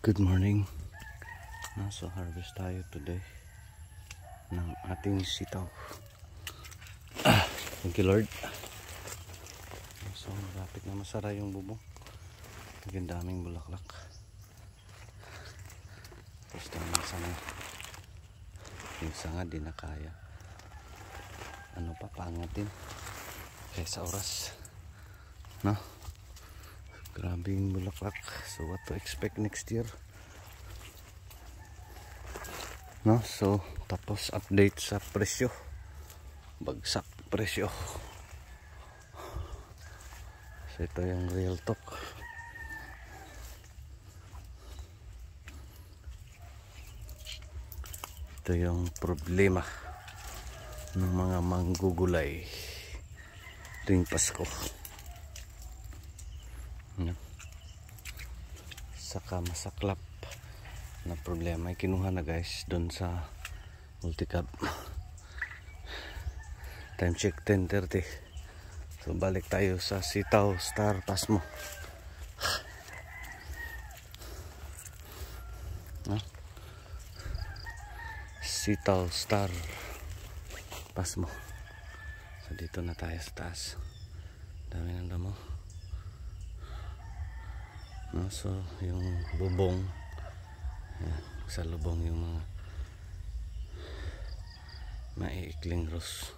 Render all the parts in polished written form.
Good morning. So harvest tayo today ng ating sitaw. Thank you Lord. So malapit na masara yung bubong. Magandaming bulaklak. Tapos daming sanga. Yung sanga di na kaya. Ano pa pangatin kaysa oras, no? Grabe yung bulaklak. So what to expect next year, no? So tapos update sa presyo. Bagsak presyo. So ito yung real talk. Ito yung problema ng mga manggugulay tuwing Pasko. Saka masaklap na problema ay kinuha na guys doon sa multicab. Time check 10:30. So balik tayo sa Sitaw Star Pasmo. Sitaw Star Pasmo. So dito na tayo sa taas. Dami ng damo. So yung bubong, sa lubong yung mga maiikling rose.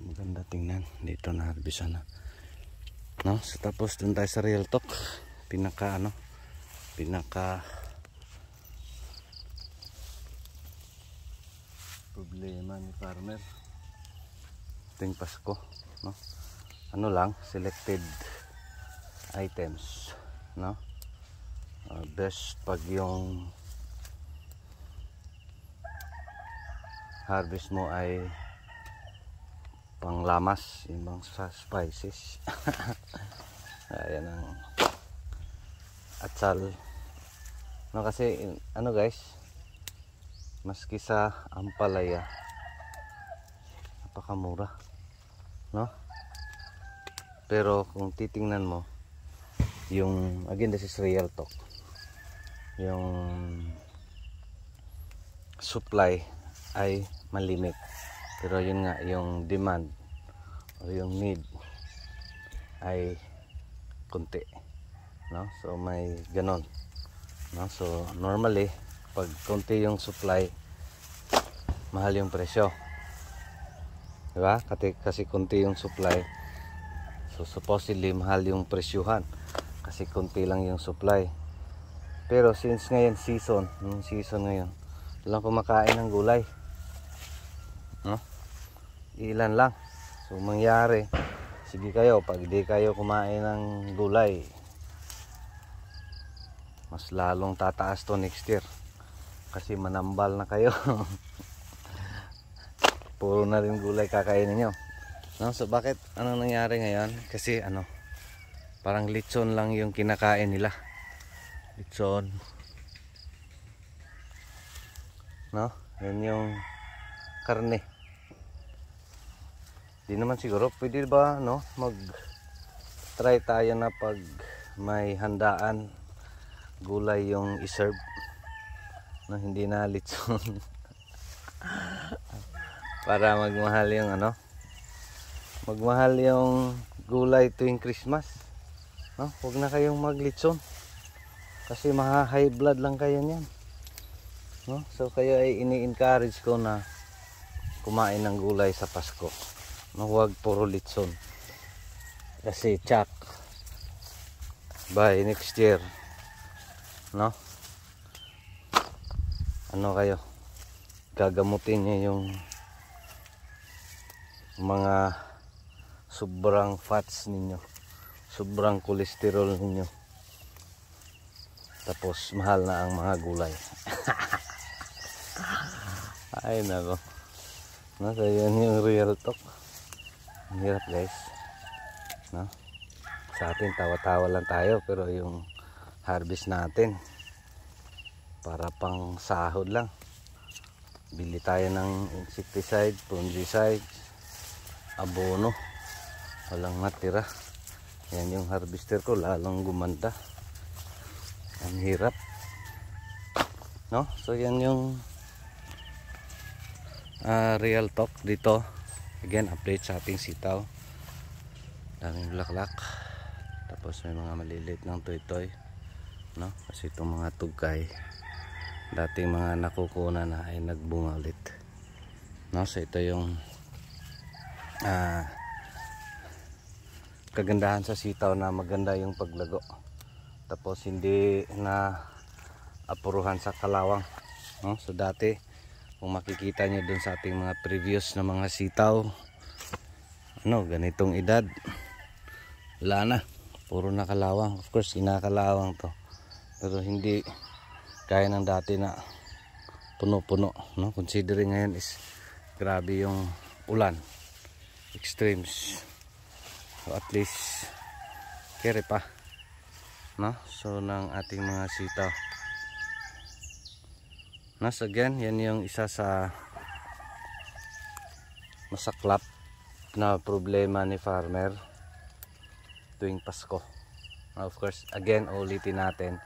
Maganda tingnan. Dito na harbisan na, no? So tapos dun tayo sa real talk. Pinaka problema ni farmer tuwing Pasko, no? Ano lang, selected items, no? Best pag yung harvest mo ay panglamas, yung bang sa spices. Ayan ang atsal, no? Kasi ano guys, maski sa ampalaya napakamura, no? Pero kung titingnan mo yung, again this is real talk, yung supply ay malimit, pero yun nga yung demand o yung need ay kunti, no? So may ganon, no? So normally pag kunti yung supply, mahal yung presyo, diba? Kasi kunti yung supply, so supposedly mahal yung presyuhan kasi kunti lang yung supply. Pero since ngayon season ngayon, walang kumakain ng gulay, no? Ilan lang. So mangyari, sige kayo, pag di kayo kumain ng gulay, mas lalong tataas to next year kasi manambal na kayo. Puro na rin gulay kakainin nyo, no? So bakit ano nangyari ngayon? Kasi ano, parang litson lang yung kinakain nila. Litson, no? Yan yung karne. Di naman siguro pwede ba, no, mag try tayo na pag may handaan gulay yung iserve, no, hindi na litson. Para magmahal yung ano, magmahal yung gulay tuwing Christmas, no? Huwag na kayong maglitson kasi maha-high blood lang kayo niyan, no? So kayo ay ini-encourage ko na kumain ng gulay sa Pasko, no? Huwag puro litson kasi tsak by next year, no? Ano kayo, gagamutin niyo yung mga sobrang fats ninyo, sobrang cholesterol ninyo, tapos mahal na ang mga gulay. Ay nako, no? So yun yung real talk. Ang hirap guys, no? Sa atin tawa-tawa lang tayo, pero yung harvest natin para pang sahod lang. Bili tayo ng insecticide, fungicide, abono, walang natira. Yan yung harvester ko, lalong gumanda. Ang hirap. no? So yan yung real talk dito. Again, update sa ating sitaw. Daming bulaklak. Tapos may mga maliliit ng toy-toy, no? Kasi itong mga tugkay, dating mga nakukuna na ay nagbunga ulit, no? So ito yung kagandahan sa sitaw, na maganda yung paglago. Tapos hindi na apuruhan sa kalawang, no? So dati, kung makikita nyo dun sa ating mga previous na mga sitaw, ganitong edad, wala na, puro nakalawang. Of course kinakalawang to, pero hindi kaya ng dati na puno-puno, no? Considering ngayon is grabe yung ulan, extremes. So at least kere pa, no? So ng ating mga sitaw. So again, yan yung isa sa masaklap na problema ni farmer tuwing Pasko. Of course, again, ulitin natin,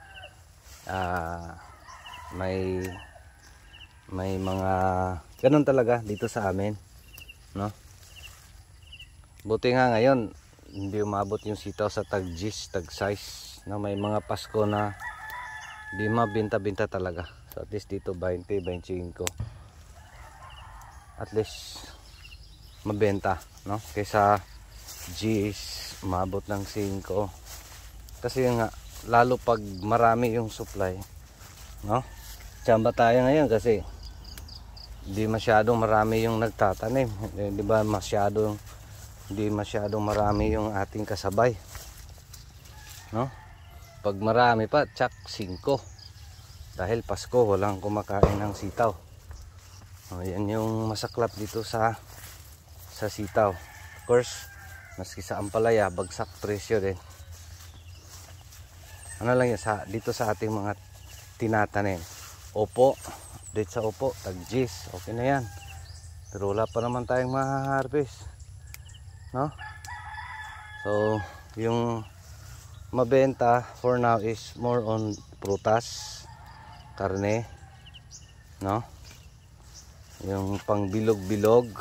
may mga ganun talaga dito sa amin, no? Buti nga ngayon hindi umabot yung sitaw sa tag-gis, tag-size, no? May mga Pasko na di mabinta-binta talaga. So at least dito 20, 25 at least mabenta, no? Kaysa G's umabot ng 5. Kasi nga lalo pag marami yung supply, no? Tsamba tayo ngayon kasi di masyadong marami yung nagtatanim, di ba? Hindi masyadong marami yung ating kasabay, no? Pag marami pa, tsak 5. Dahil Pasko, walang kumakain ng sitaw. Yan yung masaklap dito sa sitaw. Of course, maski sa ampalaya, bagsak presyo din. Ano lang yan, dito sa ating mga tinatanim. Opo, update sa opo, tag-gis, okay na yan. Pero wala pa naman tayong ma-harvest, no? So, yung mabenta for now is more on prutas, karne, no? Yung pang bilog-bilog,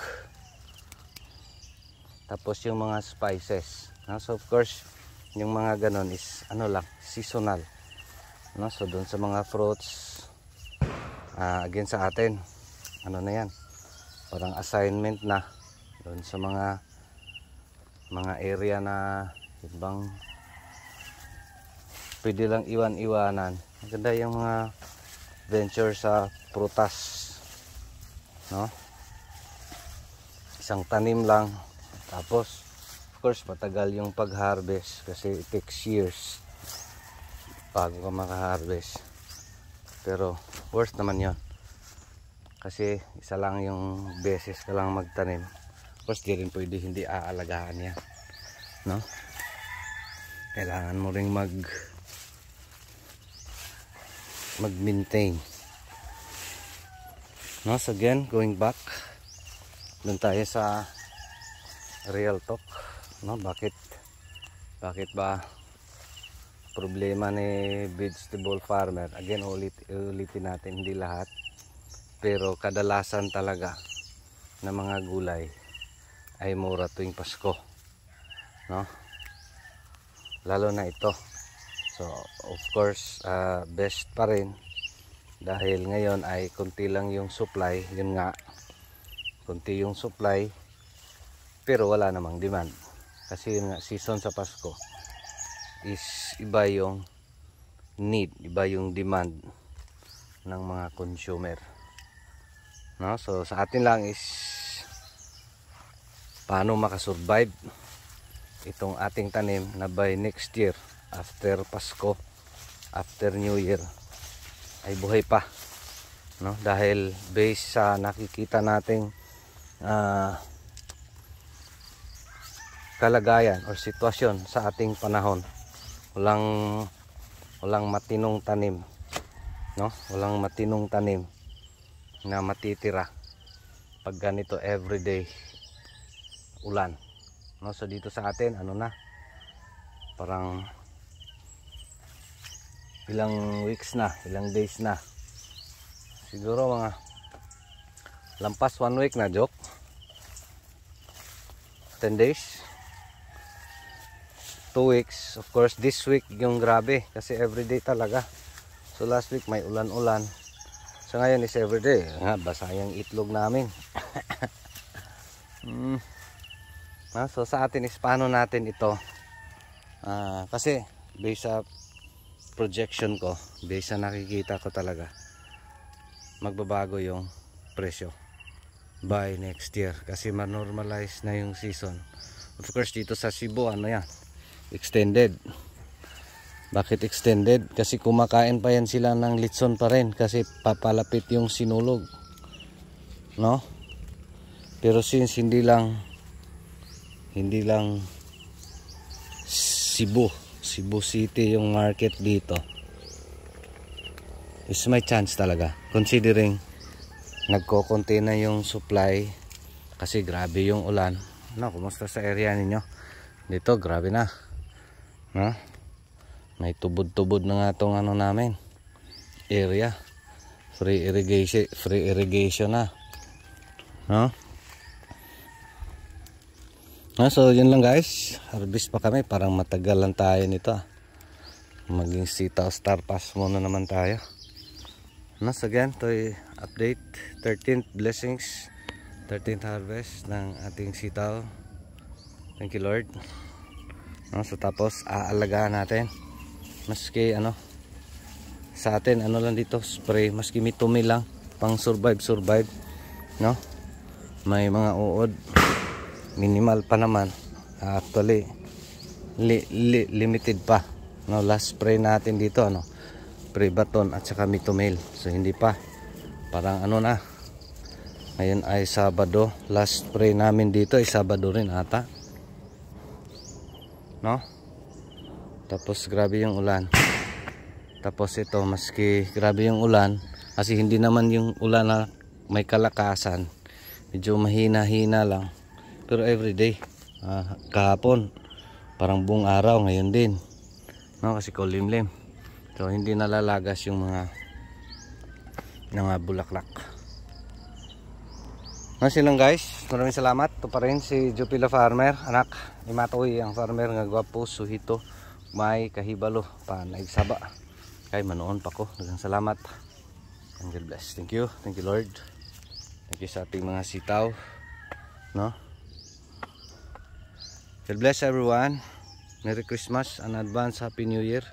tapos yung mga spices, no? So of course yung mga ganon is lang, seasonal, no? So doon sa mga fruits, again sa atin, na yan, parang assignment na doon sa mga area na ibang pwede lang iwan-iwanan. Maganda yung mga venture sa prutas, no? Isang tanim lang, tapos of course matagal yung pag-harvest kasi it takes years bago ka maka-harvest. Pero worth naman yon, kasi isa lang yung beses ka lang magtanim. Of course di rin pwede hindi aalagaan yan, no? Kailangan mo ring mag-maintain, no? So again, going back dun tayo sa real talk, no? Bakit ba problema ni vegetable farmer? Again, ulitin natin, hindi lahat, pero kadalasan talaga na mga gulay ay mura tuwing Pasko, no? Lalo na ito. So of course, best pa rin dahil ngayon ay konti lang yung supply. Yun nga, konti yung supply pero wala namang demand, kasi yun nga, season sa Pasko is iba yung need, iba yung demand ng mga consumer, no? So sa atin lang is paano makasurvive itong ating tanim na by next year, after Pasko, after New Year, ay buhay pa, no? Dahil based sa nakikita nating kalagayan or sitwasyon sa ating panahon, walang matinong tanim, no? Walang matinong tanim na matitira pag ganito everyday ulan, no? So dito sa atin, parang ilang weeks na, ilang days na siguro mga lampas 1 week na, joke. 10 days. 2 weeks. Of course, this week yung grabe kasi everyday talaga. So last week may ulan-ulan. So ngayon is everyday. Basa yung itlog namin. So sa atin is paano natin ito? Kasi based sa projection ko, based sa nakikita ko talaga, magbabago yung presyo by next year kasi ma-normalize na yung season. Of course dito sa Cebu ano yan, extended. Bakit extended? Kasi kumakain pa yan sila ng litson pa rin kasi papalapit yung sinulog, no? Pero since hindi lang Cebu City yung market dito, is may chance talaga considering nagko-contain na yung supply kasi grabe yung ulan. Kumusta sa area ninyo? Dito grabe na, no? May tubod-tubod na nga tong ano namin area, free irrigation na, no? So yun lang guys, harvest pa kami, parang matagal lang tayo nito. Maging sitaw star pass muna naman tayo. So again, ito ay update 13th blessings, 13th harvest ng ating sitaw. Thank you Lord. So tapos aalagaan natin, maski sa atin lang dito, spray, maski may tumi lang, pang survive, no? May mga uod, minimal pa naman, actually limited pa, no? Last spray natin dito pre-baton at saka mitomil, so hindi pa, parang na ngayon ay Sabado, last spray namin dito ay Sabado rin ata, no? Tapos grabe yung ulan. Tapos ito, maski grabe yung ulan, kasi hindi naman yung ulan na may kalakasan, medyo mahina-hina lang, pero everyday. Kahapon parang buong araw, ngayon din, no? Kasi kulimlim, so hindi nalalagas yung mga bulaklak. Silang guys, maraming salamat. Ito pa rin si Jupila Farmer, anak ni Matoy, ang farmer nga gwapo, suhito, may kahibalo pa naigsaba kay manoon pa ko. Daghang salamat and God bless. Thank you Lord. Thank you sa ating mga sitaw, no? God bless everyone. Merry Christmas and advance Happy New Year.